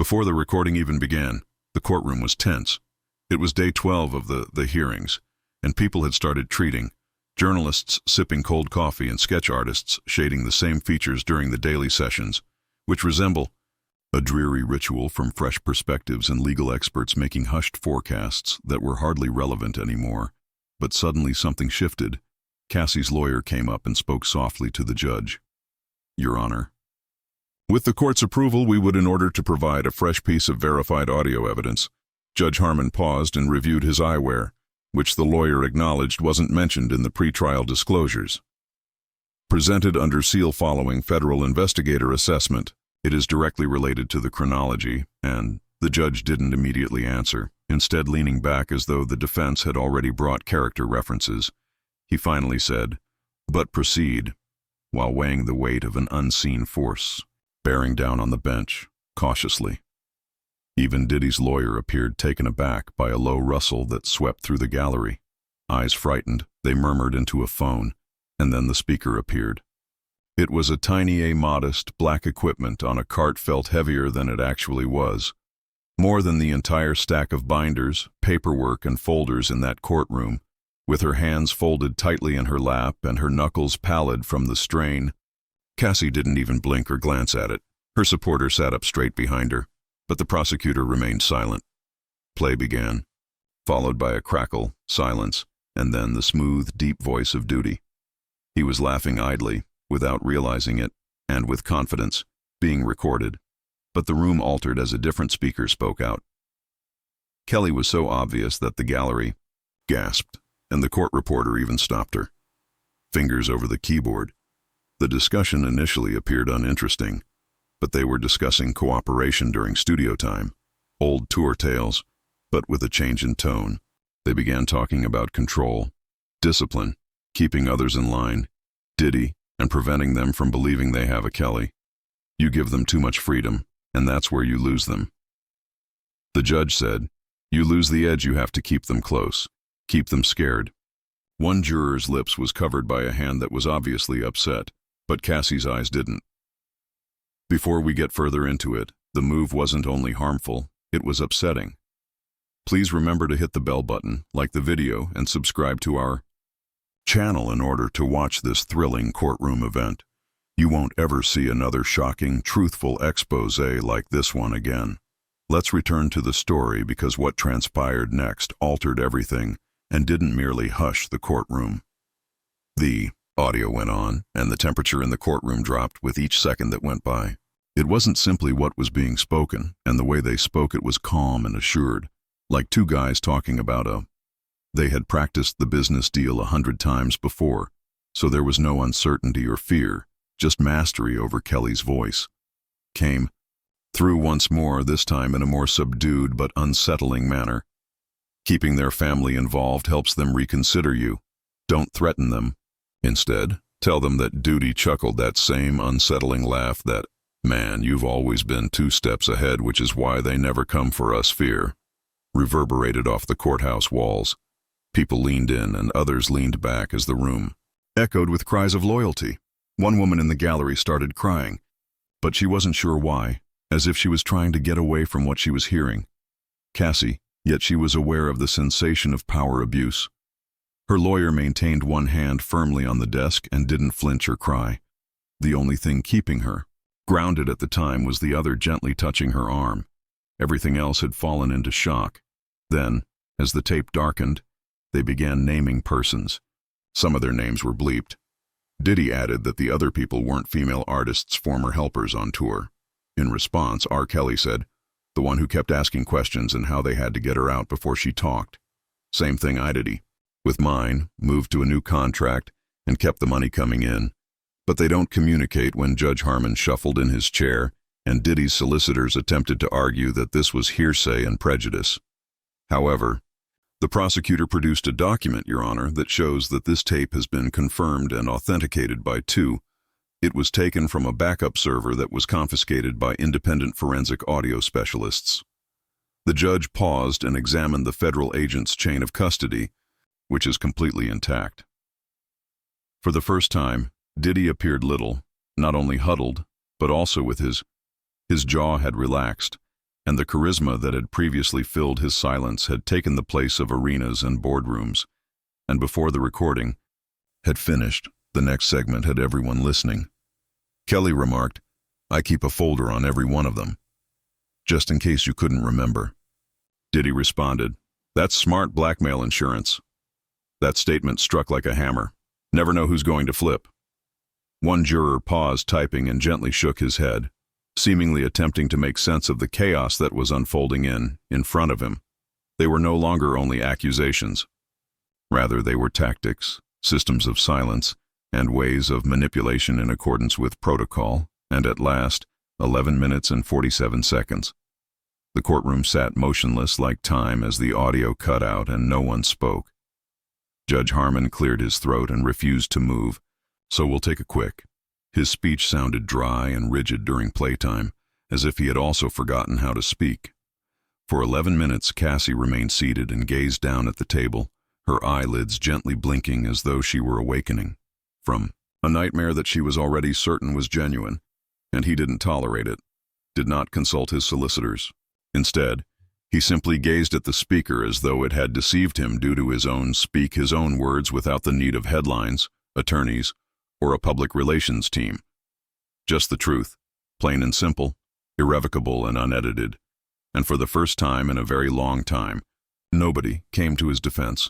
Before the recording even began, the courtroom was tense. It was day 12 of the hearings, and people had started treating. Journalists sipping cold coffee and sketch artists shading the same features during the daily sessions, which resemble a dreary ritual from fresh perspectives and legal experts making hushed forecasts that were hardly relevant anymore. But suddenly something shifted. Cassie's lawyer came up and spoke softly to the judge. "Your Honor, with the court's approval, we would, in order to provide a fresh piece of verified audio evidence." Judge Harmon paused and reviewed his eyewear, which the lawyer acknowledged wasn't mentioned in the pretrial disclosures. "Presented under seal following federal investigator assessment. It is directly related to the chronology," and the judge didn't immediately answer, instead leaning back as though the defense had already brought character references. He finally said, "But proceed," while weighing the weight of an unseen force, bearing down on the bench, cautiously. Even Diddy's lawyer appeared taken aback by a low rustle that swept through the gallery. Eyes frightened, they murmured into a phone, and then the speaker appeared. It was a tiny, modest, black equipment on a cart felt heavier than it actually was. More than the entire stack of binders, paperwork, and folders in that courtroom. With her hands folded tightly in her lap and her knuckles pallid from the strain, Cassie didn't even blink or glance at it. Her supporter sat up straight behind her, but the prosecutor remained silent. Play began, followed by a crackle, silence, and then the smooth, deep voice of duty. He was laughing idly, without realizing it, and with confidence, being recorded. But the room altered as a different speaker spoke out. Kelly was so obvious that the gallery gasped, and the court reporter even stopped her. Fingers over the keyboard. The discussion initially appeared uninteresting, but they were discussing cooperation during studio time, old tour tales, but with a change in tone. They began talking about control, discipline, keeping others in line, Diddy, and preventing them from believing they have a Kelly. You give them too much freedom, and that's where you lose them. The judge said, "You lose the edge, you have to keep them close, keep them scared." One juror's lips was covered by a hand that was obviously upset, but Cassie's eyes didn't. "Before we get further into it, the move wasn't only harmful, it was upsetting. Please remember to hit the bell button, like the video, and subscribe to our channel in order to watch this thrilling courtroom event. You won't ever see another shocking, truthful expose like this one again. Let's return to the story because what transpired next altered everything and didn't merely hush the courtroom." The audio went on, and the temperature in the courtroom dropped with each second that went by. It wasn't simply what was being spoken, and the way they spoke it was calm and assured, like two guys talking about they had practiced the business deal 100 times before, so there was no uncertainty or fear, just mastery over Kelly's voice. Came through once more, this time in a more subdued but unsettling manner. Keeping their family involved helps them reconsider you. Don't threaten them. Instead, tell them that duty chuckled that same unsettling laugh that, "Man, you've always been 2 steps ahead, which is why they never come for us," fear reverberated off the courthouse walls. People leaned in and others leaned back as the room echoed with cries of loyalty. One woman in the gallery started crying, but she wasn't sure why, as if she was trying to get away from what she was hearing. Cassie, yet she was aware of the sensation of power abuse. Her lawyer maintained one hand firmly on the desk and didn't flinch or cry. The only thing keeping her grounded at the time was the other gently touching her arm. Everything else had fallen into shock. Then, as the tape darkened, they began naming persons. Some of their names were bleeped. Diddy added that the other people weren't female artists' former helpers on tour. In response, R. Kelly said, "The one who kept asking questions and how they had to get her out before she talked. Same thing I did. With mine, moved to a new contract and kept the money coming in. But they don't communicate." When Judge Harmon shuffled in his chair, and Diddy's solicitors attempted to argue that this was hearsay and prejudice. However, the prosecutor produced a document, Your Honor, that shows that this tape has been confirmed and authenticated by 2. It was taken from a backup server that was confiscated by independent forensic audio specialists. The judge paused and examined the federal agent's chain of custody, which is completely intact. For the first time, Diddy appeared little, not only huddled, but also with his jaw had relaxed, and the charisma that had previously filled his silence had taken the place of arenas and boardrooms, and before the recording had finished, the next segment had everyone listening. Kelly remarked, "I keep a folder on every one of them, just in case you couldn't remember." Diddy responded, "That's smart blackmail insurance." That statement struck like a hammer. Never know who's going to flip. One juror paused typing and gently shook his head, seemingly attempting to make sense of the chaos that was unfolding in front of him. They were no longer only accusations. Rather, they were tactics, systems of silence, and ways of manipulation in accordance with protocol, and at last, 11 minutes and 47 seconds. The courtroom sat motionless like time as the audio cut out and no one spoke. Judge Harmon cleared his throat and refused to move, "So we'll take a quick." His speech sounded dry and rigid during playtime, as if he had also forgotten how to speak. For 11 minutes, Cassie remained seated and gazed down at the table, her eyelids gently blinking as though she were awakening from a nightmare that she was already certain was genuine, and he didn't tolerate it, did not consult his solicitors. Instead, he simply gazed at the speaker as though it had deceived him due to speak his own words without the need of headlines, attorneys, or a public relations team. Just the truth, plain and simple, irrevocable and unedited. And for the first time in a very long time, nobody came to his defense.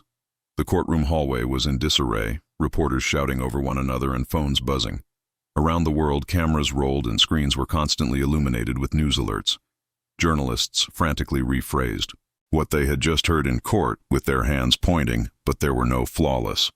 The courtroom hallway was in disarray, reporters shouting over one another and phones buzzing. Around the world, cameras rolled and screens were constantly illuminated with news alerts. Journalists frantically rephrased what they had just heard in court with their hands pointing, but there were no flawless.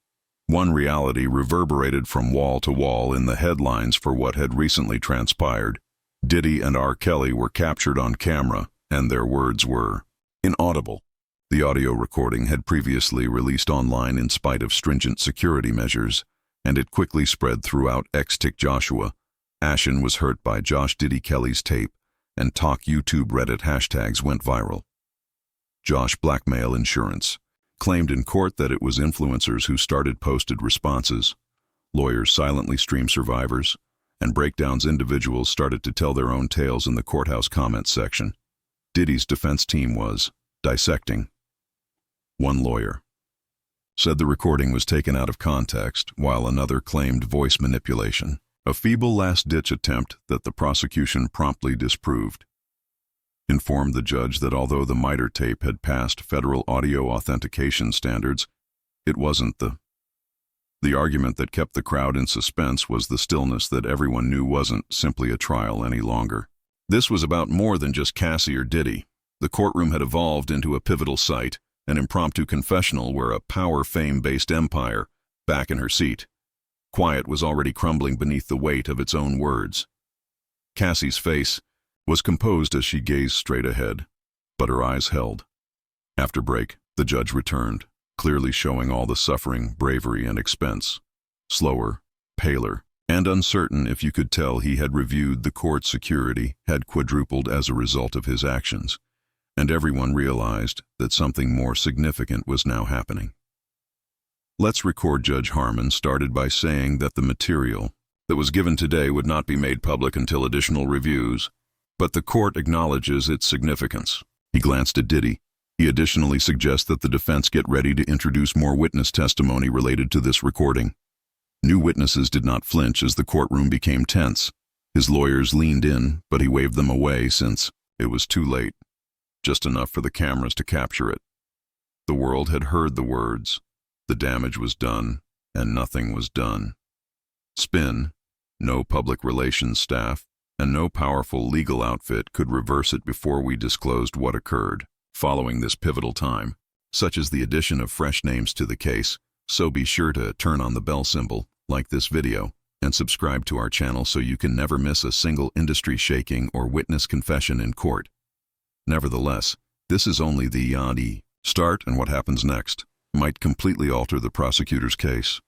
One reality reverberated from wall to wall in the headlines for what had recently transpired. Diddy and R. Kelly were captured on camera, and their words were inaudible. The audio recording had previously released online in spite of stringent security measures, and it quickly spread throughout X. Joshua. Ashen was hurt by Josh Diddy Kelly's tape, and Talk YouTube Reddit hashtags went viral. Josh Blackmail Insurance claimed in court that it was influencers who started posted responses. Lawyers silently streamed survivors, and breakdowns individuals started to tell their own tales in the courthouse comments section. Diddy's defense team was dissecting. One lawyer said the recording was taken out of context, while another claimed voice manipulation, a feeble last-ditch attempt that the prosecution promptly disproved. Informed the judge that although the MITRE tape had passed federal audio authentication standards, it wasn't the argument that kept the crowd in suspense was the stillness that everyone knew wasn't simply a trial any longer. This was about more than just Cassie or Diddy. The courtroom had evolved into a pivotal site, an impromptu confessional where a power-fame-based empire, back in her seat. Quiet was already crumbling beneath the weight of its own words. Cassie's face was composed as she gazed straight ahead, but her eyes held. After break, the judge returned, clearly showing all the suffering, bravery, and expense. Slower, paler, and uncertain if you could tell he had reviewed the court security had quadrupled as a result of his actions, and everyone realized that something more significant was now happening. Let's record Judge Harmon started by saying that the material that was given today would not be made public until additional reviews, but the court acknowledges its significance. He glanced at Diddy. He additionally suggests that the defense get ready to introduce more witness testimony related to this recording. New witnesses did not flinch as the courtroom became tense. His lawyers leaned in, but he waved them away since it was too late, just enough for the cameras to capture it. The world had heard the words. The damage was done, and nothing was done. Spin, no public relations staff, and no powerful legal outfit could reverse it before we disclosed what occurred. Following this pivotal time, such as the addition of fresh names to the case, so be sure to turn on the bell symbol, like this video, and subscribe to our channel so you can never miss a single industry-shaking or witness confession in court. Nevertheless, this is only the start, and what happens next might completely alter the prosecutor's case.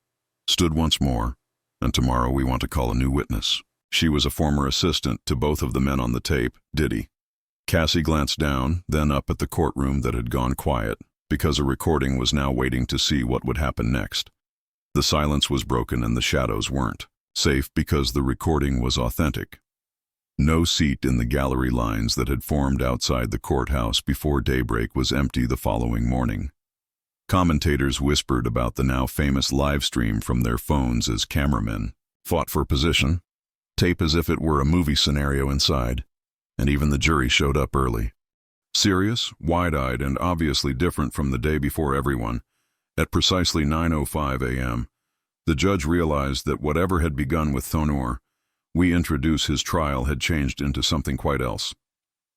Stood once more, and tomorrow we want to call a new witness. She was a former assistant to both of the men on the tape, Diddy. Cassie glanced down, then up at the courtroom that had gone quiet, because a recording was now waiting to see what would happen next. The silence was broken and the shadows weren't. Safe because the recording was authentic. No seat in the gallery lines that had formed outside the courthouse before daybreak was empty the following morning. Commentators whispered about the now famous live stream from their phones as cameramen fought for position, tape as if it were a movie scenario inside, and even the jury showed up early. Serious, wide-eyed, and obviously different from the day before everyone, at precisely 9:05 a.m., the judge realized that whatever had begun with Thonor, we introduce his trial, had changed into something quite else.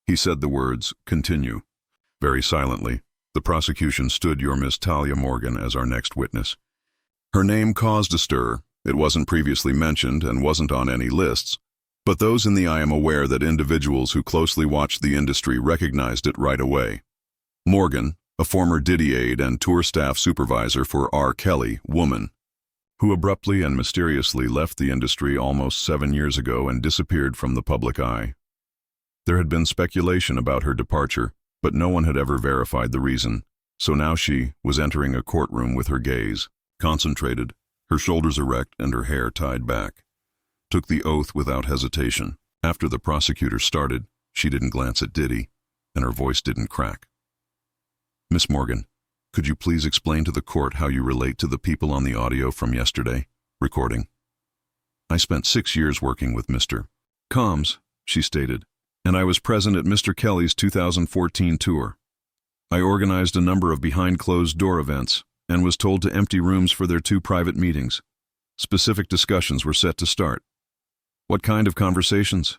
He said the words, "Continue." Very silently, the prosecution stood your Miss Talia Morgan as our next witness. Her name caused a stir. It wasn't previously mentioned and wasn't on any lists, but those in the I am aware that individuals who closely watched the industry recognized it right away. Morgan, a former Diddy aide and tour staff supervisor for R. Kelly, woman, who abruptly and mysteriously left the industry almost 7 years ago and disappeared from the public eye. There had been speculation about her departure, but no one had ever verified the reason, so now she was entering a courtroom with her gaze concentrated, her shoulders erect and her hair tied back. Took the oath without hesitation. After the prosecutor started, she didn't glance at Diddy, and her voice didn't crack. "Miss Morgan, could you please explain to the court how you relate to the people on the audio from yesterday?" Recording. "I spent 6 years working with Mr. Combs," she stated, "and I was present at Mr. Kelly's 2014 tour. I organized a number of behind-closed-door events and was told to empty rooms for their 2 private meetings. Specific discussions were set to start." "What kind of conversations?"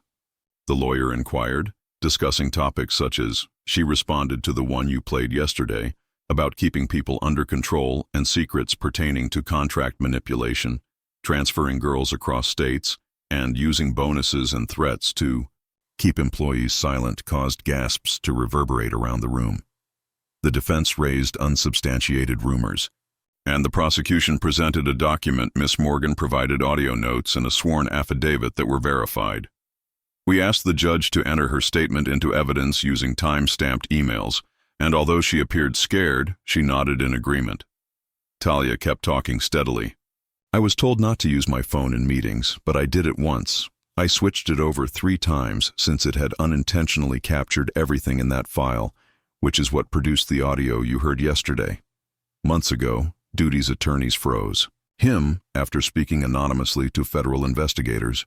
the lawyer inquired, discussing topics such as, she responded to the one you played yesterday, about keeping people under control and secrets pertaining to contract manipulation, transferring girls across states, and using bonuses and threats to keep employees silent caused gasps to reverberate around the room. The defense raised unsubstantiated rumors, and the prosecution presented a document. Miss Morgan provided audio notes and a sworn affidavit that were verified. We asked the judge to enter her statement into evidence using time-stamped emails, and although she appeared scared, she nodded in agreement. Talia kept talking steadily. "I was told not to use my phone in meetings, but I did it once. I switched it over 3 times since it had unintentionally captured everything in that file, which is what produced the audio you heard yesterday. Months ago, Duty's attorneys froze. Him, after speaking anonymously to federal investigators,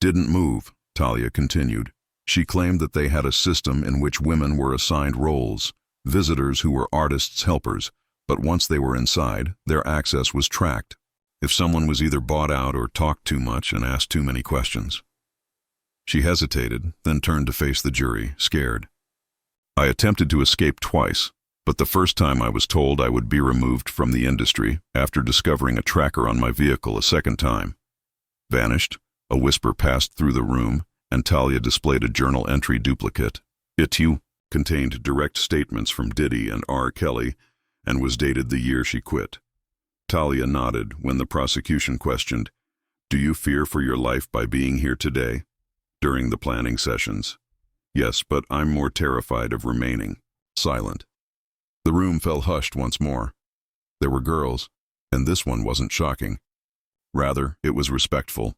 didn't move," Talia continued. She claimed that they had a system in which women were assigned roles, visitors who were artists' helpers, but once they were inside, their access was tracked. If someone was either bought out or talked too much and asked too many questions. She hesitated, then turned to face the jury, scared. "I attempted to escape twice, but the first time I was told I would be removed from the industry after discovering a tracker on my vehicle a second time. Vanished, a whisper passed through the room, and Talia displayed a journal entry duplicate. It contained direct statements from Diddy and R. Kelly and was dated the year she quit. Talia nodded when the prosecution questioned, "Do you fear for your life by being here today?" During the planning sessions. "Yes, but I'm more terrified of remaining." Silent. The room fell hushed once more. There were girls, and this one wasn't shocking. Rather, it was respectful.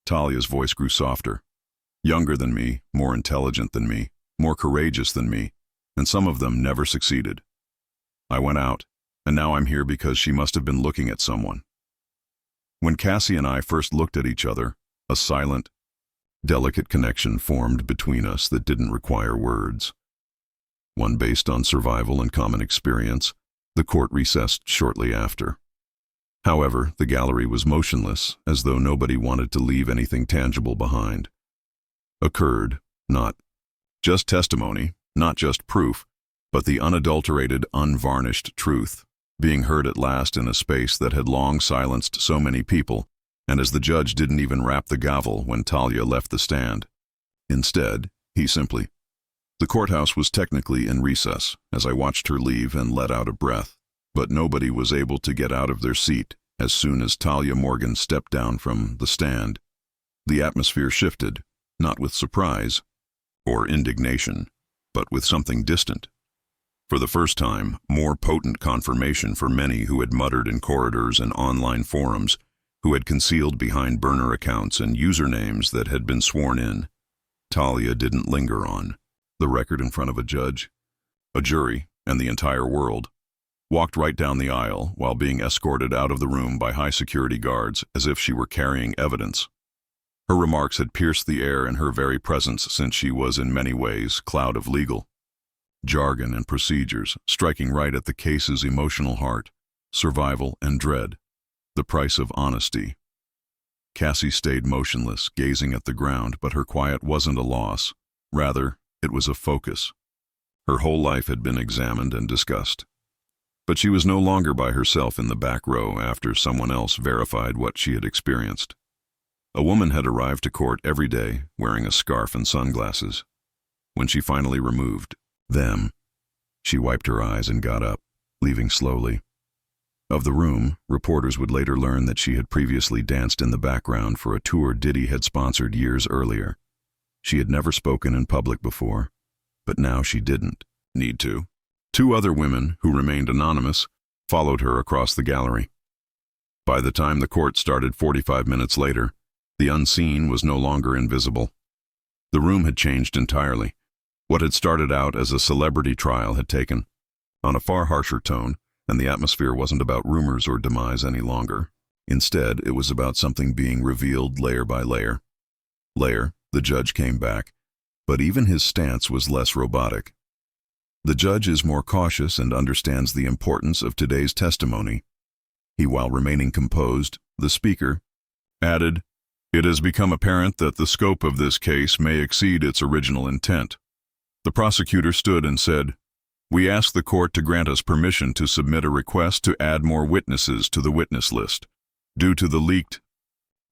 Talia's voice grew softer. "Younger than me, more intelligent than me, more courageous than me, and some of them never succeeded. I went out, and now I'm here because she must have been looking at someone." When Cassie and I first looked at each other, a silent, delicate connection formed between us that didn't require words. One based on survival and common experience. The court recessed shortly after. However, the gallery was motionless, as though nobody wanted to leave anything tangible behind. Occurred, not just testimony, not just proof, but the unadulterated, unvarnished truth, being heard at last in a space that had long silenced so many people, and as the judge didn't even rap the gavel when Talia left the stand. Instead, he simply. The courthouse was technically in recess as I watched her leave and let out a breath, but nobody was able to get out of their seat as soon as Talia Morgan stepped down from the stand. The atmosphere shifted, not with surprise or indignation, but with something distant. For the first time, more potent confirmation for many who had muttered in corridors and online forums, who had concealed behind burner accounts and usernames that had been sworn in. Talia didn't linger on. The record in front of a judge, a jury, and the entire world, walked right down the aisle while being escorted out of the room by high-security guards as if she were carrying evidence. Her remarks had pierced the air in her very presence since she was in many ways cloud of legal jargon and procedures, striking right at the case's emotional heart, survival and dread, the price of honesty. Cassie stayed motionless, gazing at the ground, but her quiet wasn't a loss. Rather, it was a focus. Her whole life had been examined and discussed. But she was no longer by herself in the back row after someone else verified what she had experienced. A woman had arrived to court every day, wearing a scarf and sunglasses. When she finally removed them, she wiped her eyes and got up, leaving slowly. Of the room, reporters would later learn that she had previously danced in the background for a tour Diddy had sponsored years earlier. She had never spoken in public before, but now she didn't need to. Two other women, who remained anonymous, followed her across the gallery. By the time the court started 45 minutes later, the unseen was no longer invisible. The room had changed entirely. What had started out as a celebrity trial had taken on a far harsher tone, and the atmosphere wasn't about rumors or demise any longer. Instead, it was about something being revealed layer by layer. The judge came back, but even his stance was less robotic. The judge is more cautious and understands the importance of today's testimony. While remaining composed, the speaker added, "It has become apparent that the scope of this case may exceed its original intent." The prosecutor stood and said, "We ask the court to grant us permission to submit a request to add more witnesses to the witness list. Due to the leaked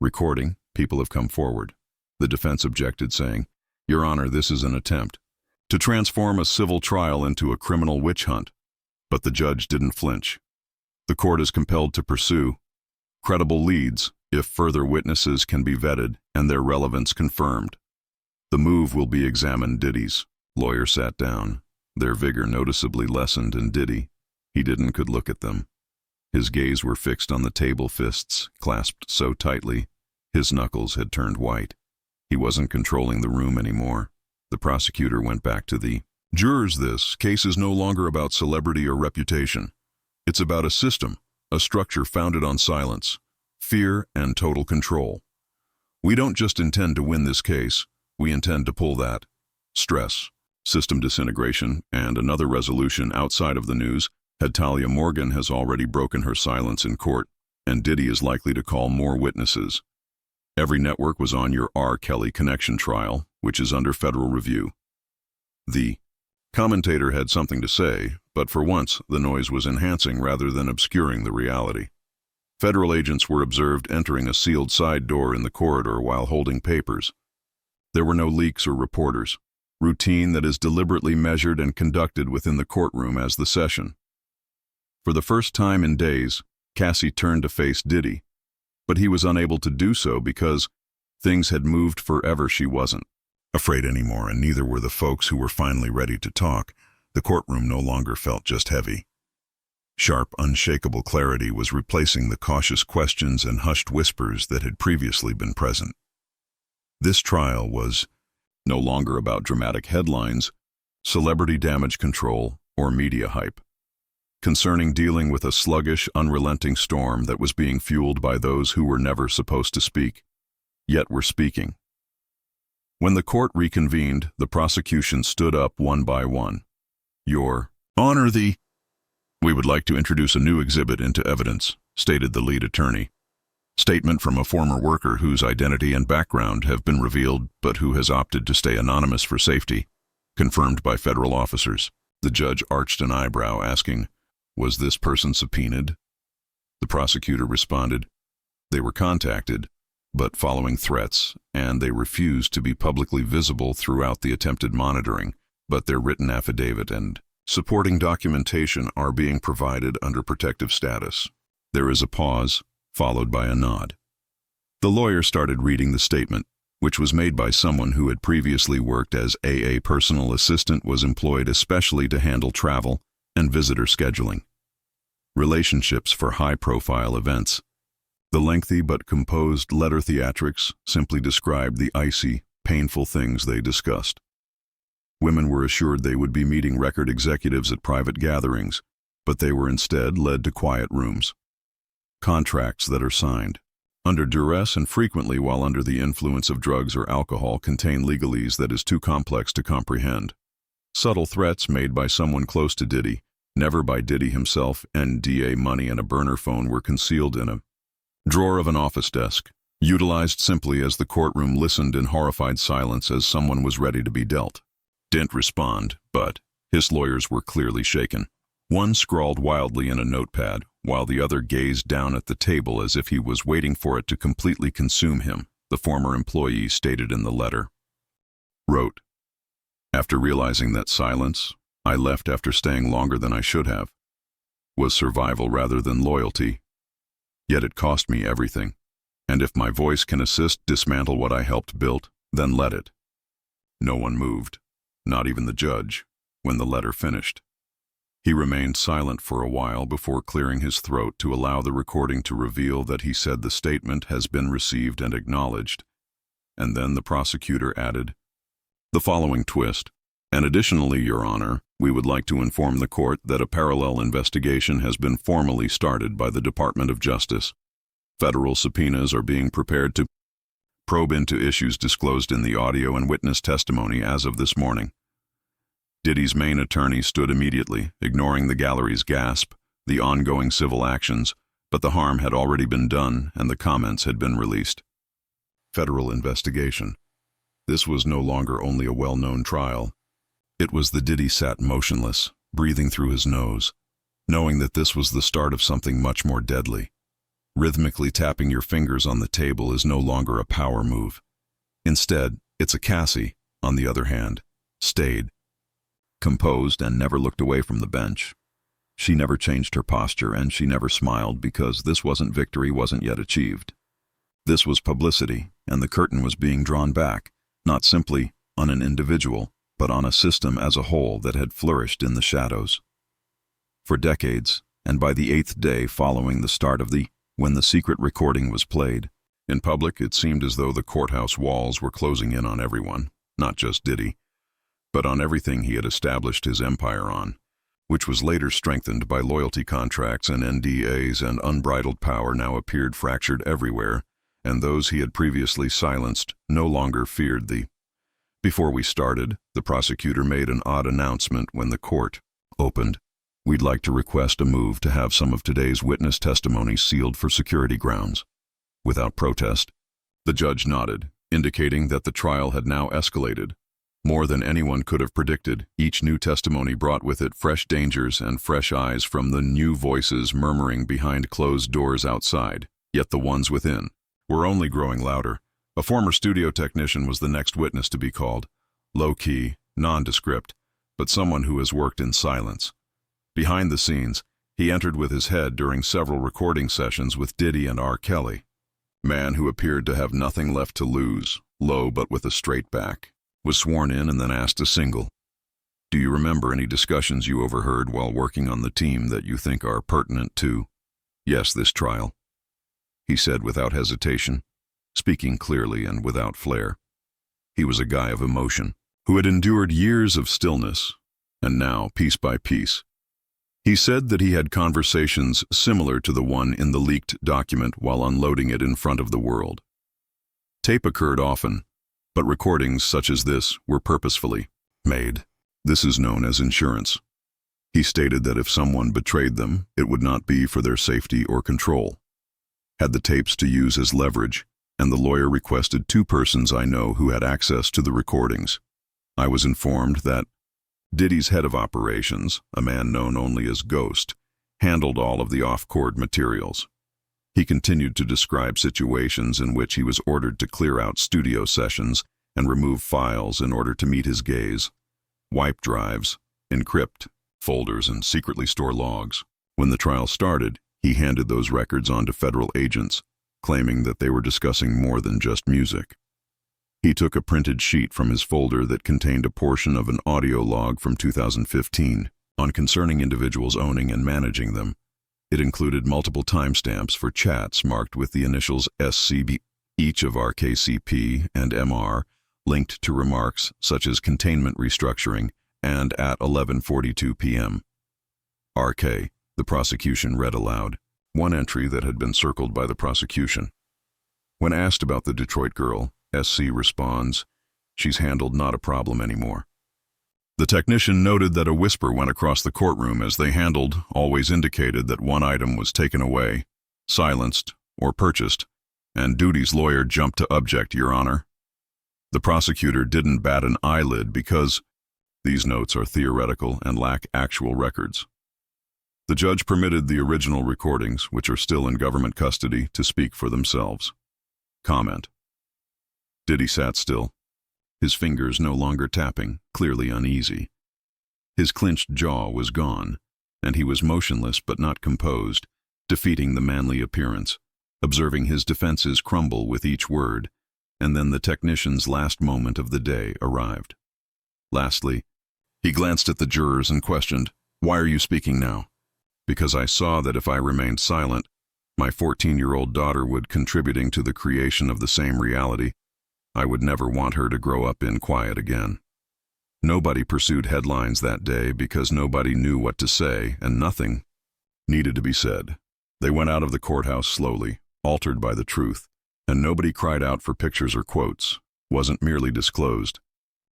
recording, people have come forward." The defense objected, saying, "Your Honor, this is an attempt to transform a civil trial into a criminal witch hunt." But the judge didn't flinch. The court is compelled to pursue credible leads if further witnesses can be vetted and their relevance confirmed. The move will be examined. Diddy's lawyer sat down. Their vigor noticeably lessened, and Diddy, could look at them. His gaze were fixed on the table, fists clasped so tightly, his knuckles had turned white. He wasn't controlling the room anymore. The prosecutor went back to the jurors. "This case is no longer about celebrity or reputation. It's about a system, a structure founded on silence, fear, and total control. We don't just intend to win this case, we intend to pull that stress, system disintegration, and another resolution outside of the news. Talia Morgan has already broken her silence in court, and Diddy is likely to call more witnesses. Every network was on your R. Kelly connection trial, which is under federal review." The commentator had something to say, but for once the noise was enhancing rather than obscuring the reality. Federal agents were observed entering a sealed side door in the corridor while holding papers. There were no leaks or reporters. Routine that is deliberately measured and conducted within the courtroom as the session. For the first time in days, Cassie turned to face Diddy, but he was unable to do so because things had moved forever. She wasn't afraid anymore, and neither were the folks who were finally ready to talk. The courtroom no longer felt just heavy. Sharp, unshakable clarity was replacing the cautious questions and hushed whispers that had previously been present. This trial was no longer about dramatic headlines, celebrity damage control, or media hype. Concerning dealing with a sluggish, unrelenting storm that was being fueled by those who were never supposed to speak, yet were speaking. When the court reconvened, the prosecution stood up one by one. "Your Honor, we would like to introduce a new exhibit into evidence," stated the lead attorney. "Statement from a former worker whose identity and background have been revealed but who has opted to stay anonymous for safety, confirmed by federal officers." The judge arched an eyebrow, asking, "Was this person subpoenaed?" The prosecutor responded, "They were contacted, but following threats, and they refused to be publicly visible throughout the attempted monitoring, but their written affidavit and supporting documentation are being provided under protective status." There is a pause, followed by a nod. The lawyer started reading the statement, which was made by someone who had previously worked as a personal assistant, was employed especially to handle travel and visitor scheduling. Relationships for high-profile events. The lengthy but composed letter theatrics simply described the icy, painful things they discussed. Women were assured they would be meeting record executives at private gatherings, but they were instead led to quiet rooms. Contracts that are signed under duress and frequently while under the influence of drugs or alcohol contain legalese that is too complex to comprehend. Subtle threats made by someone close to Diddy, never by Diddy himself, NDA money and a burner phone were concealed in a drawer of an office desk, utilized simply as the courtroom listened in horrified silence as someone was ready to be dealt. Didn't respond, but his lawyers were clearly shaken. One scrawled wildly in a notepad, while the other gazed down at the table as if he was waiting for it to completely consume him, the former employee stated in the letter. Wrote, "After realizing that silence, I left after staying longer than I should have. Was survival rather than loyalty. Yet it cost me everything. And if my voice can assist dismantle what I helped build, then let it." No one moved, not even the judge, when the letter finished. He remained silent for a while before clearing his throat to allow the recording to reveal that he said the statement has been received and acknowledged. And then the prosecutor added, "The following twist. And additionally, Your Honor, we would like to inform the court that a parallel investigation has been formally started by the Department of Justice. Federal subpoenas are being prepared to probe into issues disclosed in the audio and witness testimony as of this morning." Diddy's main attorney stood immediately, ignoring the gallery's gasp, the ongoing civil actions, but the harm had already been done and the comments had been released. Federal investigation. This was no longer only a well-known trial. It was the Diddy sat motionless, breathing through his nose, knowing that this was the start of something much more deadly. Rhythmically tapping your fingers on the table is no longer a power move. Instead, it's a Cassie, on the other hand, stayed, composed, and never looked away from the bench. She never changed her posture, and she never smiled because this victory wasn't yet achieved. This was publicity, and the curtain was being drawn back, not simply on an individual, but on a system as a whole that had flourished in the shadows. For decades, and by the 8th day following the start of when the secret recording was played, in public it seemed as though the courthouse walls were closing in on everyone, not just Diddy, but on everything he had established his empire on, which was later strengthened by loyalty contracts and NDAs, and unbridled power now appeared fractured everywhere, and those he had previously silenced no longer feared the. Before we started, the prosecutor made an odd announcement when the court opened. "We'd like to request a move to have some of today's witness testimony sealed for security grounds." Without protest, the judge nodded, indicating that the trial had now escalated. More than anyone could have predicted, each new testimony brought with it fresh dangers and fresh eyes from the new voices murmuring behind closed doors outside, yet the ones within were only growing louder. A former studio technician was the next witness to be called, low-key, nondescript, but someone who has worked in silence. Behind the scenes, he entered with his head during several recording sessions with Diddy and R. Kelly. Man who appeared to have nothing left to lose, low but with a straight back, was sworn in and then asked a single, "Do you remember any discussions you overheard while working on the team that you think are pertinent to, yes, this trial?" He said without hesitation, speaking clearly and without flair. He was a guy of emotion, who had endured years of stillness, and now, piece by piece, he said that he had conversations similar to the one in the leaked document while unloading it in front of the world. Tape occurred often, but recordings such as this were purposefully made. This is known as insurance. He stated that if someone betrayed them, it would not be for their safety or control. Had the tapes to use as leverage, and the lawyer requested 2 persons I know who had access to the recordings. I was informed that Diddy's head of operations, a man known only as Ghost, handled all of the off-court materials. He continued to describe situations in which he was ordered to clear out studio sessions and remove files in order to meet his gaze, wipe drives, encrypt folders, and secretly store logs. When the trial started, he handed those records on to federal agents, claiming that they were discussing more than just music. He took a printed sheet from his folder that contained a portion of an audio log from 2015 on concerning individuals owning and managing them. It included multiple timestamps for chats marked with the initials SCB. Each of RKCP and MR linked to remarks such as containment restructuring and at 11:42 p.m. RK, the prosecution read aloud, one entry that had been circled by the prosecution. When asked about the Detroit girl, SC responds, "She's handled, not a problem anymore." The technician noted that a whisper went across the courtroom as they handled always indicated that one item was taken away, silenced, or purchased, and Duty's lawyer jumped to object, "Your Honor." The prosecutor didn't bat an eyelid because these notes are theoretical and lack actual records. The judge permitted the original recordings, which are still in government custody, to speak for themselves. Comment. Diddy sat still, his fingers no longer tapping, clearly uneasy. His clenched jaw was gone, and he was motionless but not composed, defeating the manly appearance, observing his defenses crumble with each word, and then the technician's last moment of the day arrived. Lastly, he glanced at the jurors and questioned, "Why are you speaking now?" "Because I saw that if I remained silent, my 14-year-old daughter would contributing to the creation of the same reality. I would never want her to grow up in quiet again." Nobody pursued headlines that day because nobody knew what to say, and nothing needed to be said. They went out of the courthouse slowly, altered by the truth, and nobody cried out for pictures or quotes, wasn't merely disclosed.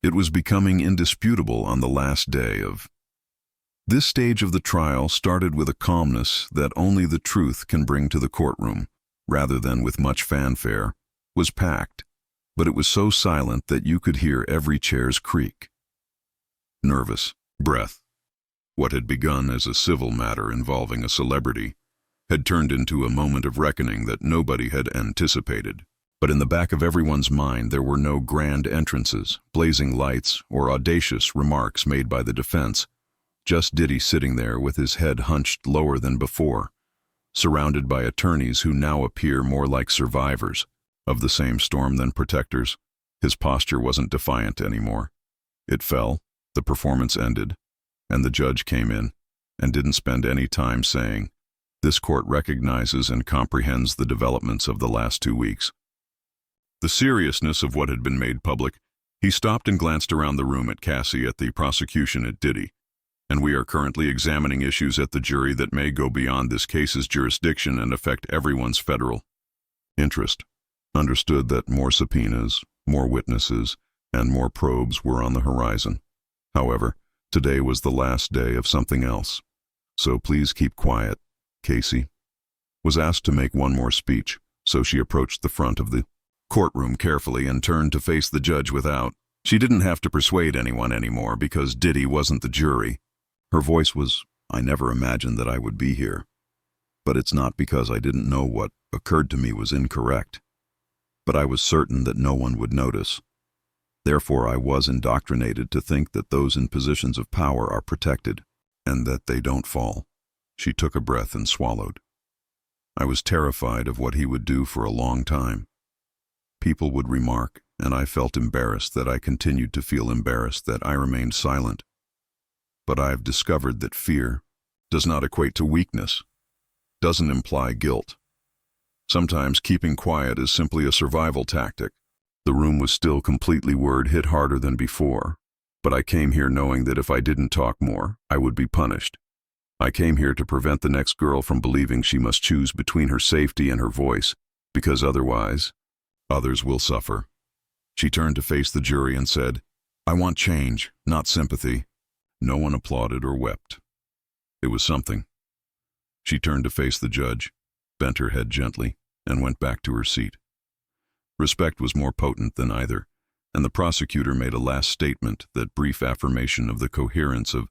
It was becoming indisputable on the last day of. This stage of the trial started with a calmness that only the truth can bring to the courtroom, rather than with much fanfare, was packed, but it was so silent that you could hear every chair's creak. Nervous breath. What had begun as a civil matter involving a celebrity had turned into a moment of reckoning that nobody had anticipated. But in the back of everyone's mind there were no grand entrances, blazing lights, or audacious remarks made by the defense. Just Diddy sitting there with his head hunched lower than before, surrounded by attorneys who now appear more like survivors of the same storm than protectors. His posture wasn't defiant anymore. It fell, the performance ended, and the judge came in and didn't spend any time saying, "This court recognizes and comprehends the developments of the last 2 weeks." The seriousness of what had been made public, he stopped and glanced around the room at Cassie, at the prosecution, at Diddy. "And we are currently examining issues at the jury that may go beyond this case's jurisdiction and affect everyone's federal interest. Understood that more subpoenas, more witnesses, and more probes were on the horizon. However, today was the last day of something else. So please keep quiet." Casey was asked to make one more speech, so she approached the front of the courtroom carefully and turned to face the judge without. She didn't have to persuade anyone anymore because Diddy wasn't the jury. Her voice was, "I never imagined that I would be here. But it's not because I didn't know what occurred to me was incorrect. But I was certain that no one would notice. Therefore I was indoctrinated to think that those in positions of power are protected, and that they don't fall." She took a breath and swallowed. "I was terrified of what he would do for a long time. People would remark, and I felt embarrassed that I continued to feel embarrassed that I remained silent. But I've discovered that fear does not equate to weakness, doesn't imply guilt. Sometimes keeping quiet is simply a survival tactic." The room was still completely hit harder than before. "But I came here knowing that if I didn't talk more, I would be punished. I came here to prevent the next girl from believing she must choose between her safety and her voice, because otherwise, others will suffer." She turned to face the jury and said, "I want change, not sympathy." No one applauded or wept. It was something. She turned to face the judge, bent her head gently, and went back to her seat. Respect was more potent than either, and the prosecutor made a last statement, that brief affirmation of the coherence of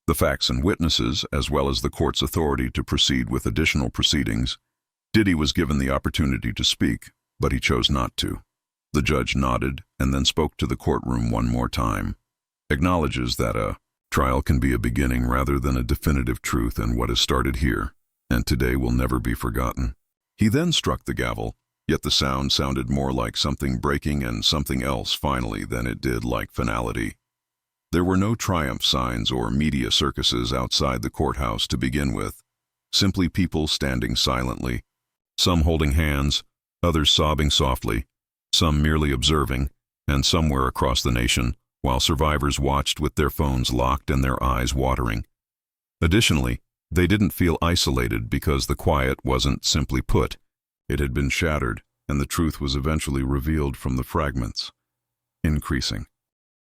the facts and witnesses, as well as the court's authority to proceed with additional proceedings. Diddy was given the opportunity to speak, but he chose not to. The judge nodded and then spoke to the courtroom one more time. "Acknowledges that a trial can be a beginning rather than a definitive truth, and what has started here, and today will never be forgotten." He then struck the gavel, yet the sound sounded more like something breaking and something else finally than it did like finality. There were no triumph signs or media circuses outside the courthouse to begin with, simply people standing silently, some holding hands, others sobbing softly, some merely observing, and somewhere across the nation, while survivors watched with their phones locked and their eyes watering. Additionally, they didn't feel isolated because the quiet wasn't simply put. It had been shattered, and the truth was eventually revealed from the fragments, increasing.